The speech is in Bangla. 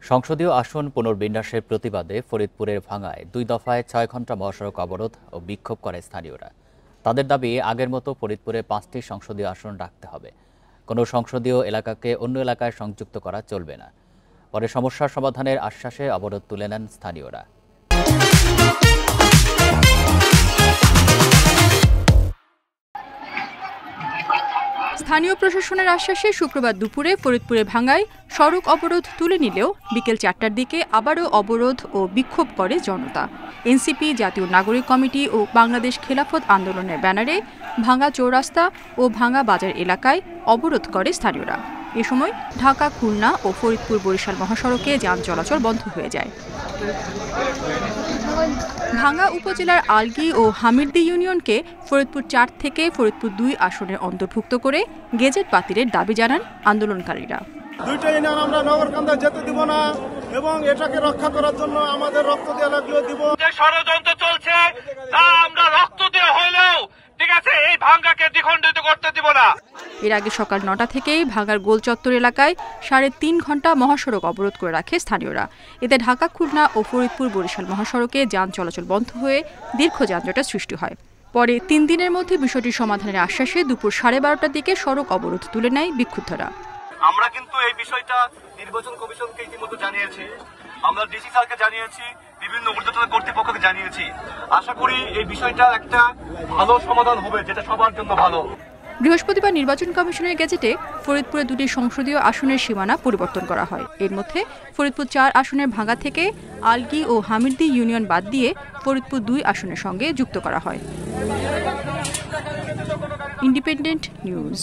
সংসদীয় আসন পুনর্বিন্যাসের প্রতিবাদে ফরিদপুরের ভাঙ্গায় 2 দফায় 6 ঘণ্টা মহাসড়ক অবরোধ ও বিক্ষোভ করে স্থানীয়রা। তাদের দাবি, আগের মতো ফরিদপুরে 5টি সংসদীয় আসন রাখতে হবে। কোনো সংসদীয় এলাকাকে অন্য এলাকায় সংযুক্ত করা চলবে না। পরে সমস্যার সমাধানের আশ্বাসে অবরোধ তুলে নেন স্থানীয়রা। স্থানীয় প্রশাসনের আশ্বাসে শুক্রবার দুপুরে ফরিদপুরে ভাঙ্গায় সড়ক অবরোধ তুলে নিলেও বিকেল 4টার দিকে আবারও অবরোধ ও বিক্ষোভ করে জনতা। এনসিপি, জাতীয় নাগরিক কমিটি ও বাংলাদেশ খেলাফত আন্দোলনের ব্যানারে ভাঙ্গা চৌরাস্তা ও ভাঙ্গা বাজার এলাকায় অবরোধ করে স্থানীয়রা। এ সময় ঢাকা, খুলনা ও ফরিদপুর বরিশাল মহাসড়কে যান চলাচল বন্ধ হয়ে যায়। ভাঙ্গা উপজেলার আলগী ও হামিরদী ইউনিয়নকে ফরিদপুর 4 থেকে ফরিদপুর 2 আসনের অন্তর্ভুক্ত করে গেজেট বাতিলের দাবি জানান আন্দোলনকারীরা। দুইটা ইউনিয়ন আমরা নগরকান্দা যেতে দিব না এবং এটাকে রক্ষা করার জন্য আমাদের রক্ত দেওয়া লাগলেও দিব। যে ষড়যন্ত্র চলছে তা আমরা রক্ত দিয়ে হইলেও ঠিক আছে এই ভাঙ্গাকে দ্বিখণ্ডিত করতে দিব না। এর আগে সকাল 9টা থেকেই ভাঙ্গার গোল চত্বর এলাকায় 3.5 ঘণ্টা মহাসড়ক অবরোধ করে রাখে স্থানীয়রা। এতে ঢাকা, খুলনা ও ফরিদপুর বরিশাল মহাসড়কে যান চলাচল বন্ধ হয়ে দীর্ঘ যানজটের সৃষ্টি হয়। পরে 3 দিনের মধ্যে বিষয়টির সমাধানের আশ্বাসে দুপুর 12:30টার দিকে সড়ক অবরোধ তুলে নেয় বিক্ষুব্ধরা। আমরা কিন্তু এই বিষয়টা নির্বাচন কমিশনকে ইতিমধ্যে জানিয়েছি, আমরা ডিসি স্যারকে জানিয়েছি, বিভিন্ন ঊর্ধ্বতন কর্তৃপক্ষকে জানিয়েছি। আশা করি এই বিষয়টা একটা ভালো সমাধান হবে, যেটা সবার জন্য ভালো। বৃহস্পতিবার নির্বাচন কমিশনের গেজেটে ফরিদপুরে 2টি সংসদীয় আসনের সীমানা পরিবর্তন করা হয়। এর মধ্যে ফরিদপুর 4 আসনের ভাঙ্গা থেকে আলগী ও হামিরদী ইউনিয়ন বাদ দিয়ে ফরিদপুর 2 আসনের সঙ্গে যুক্ত করা হয়। Independent news.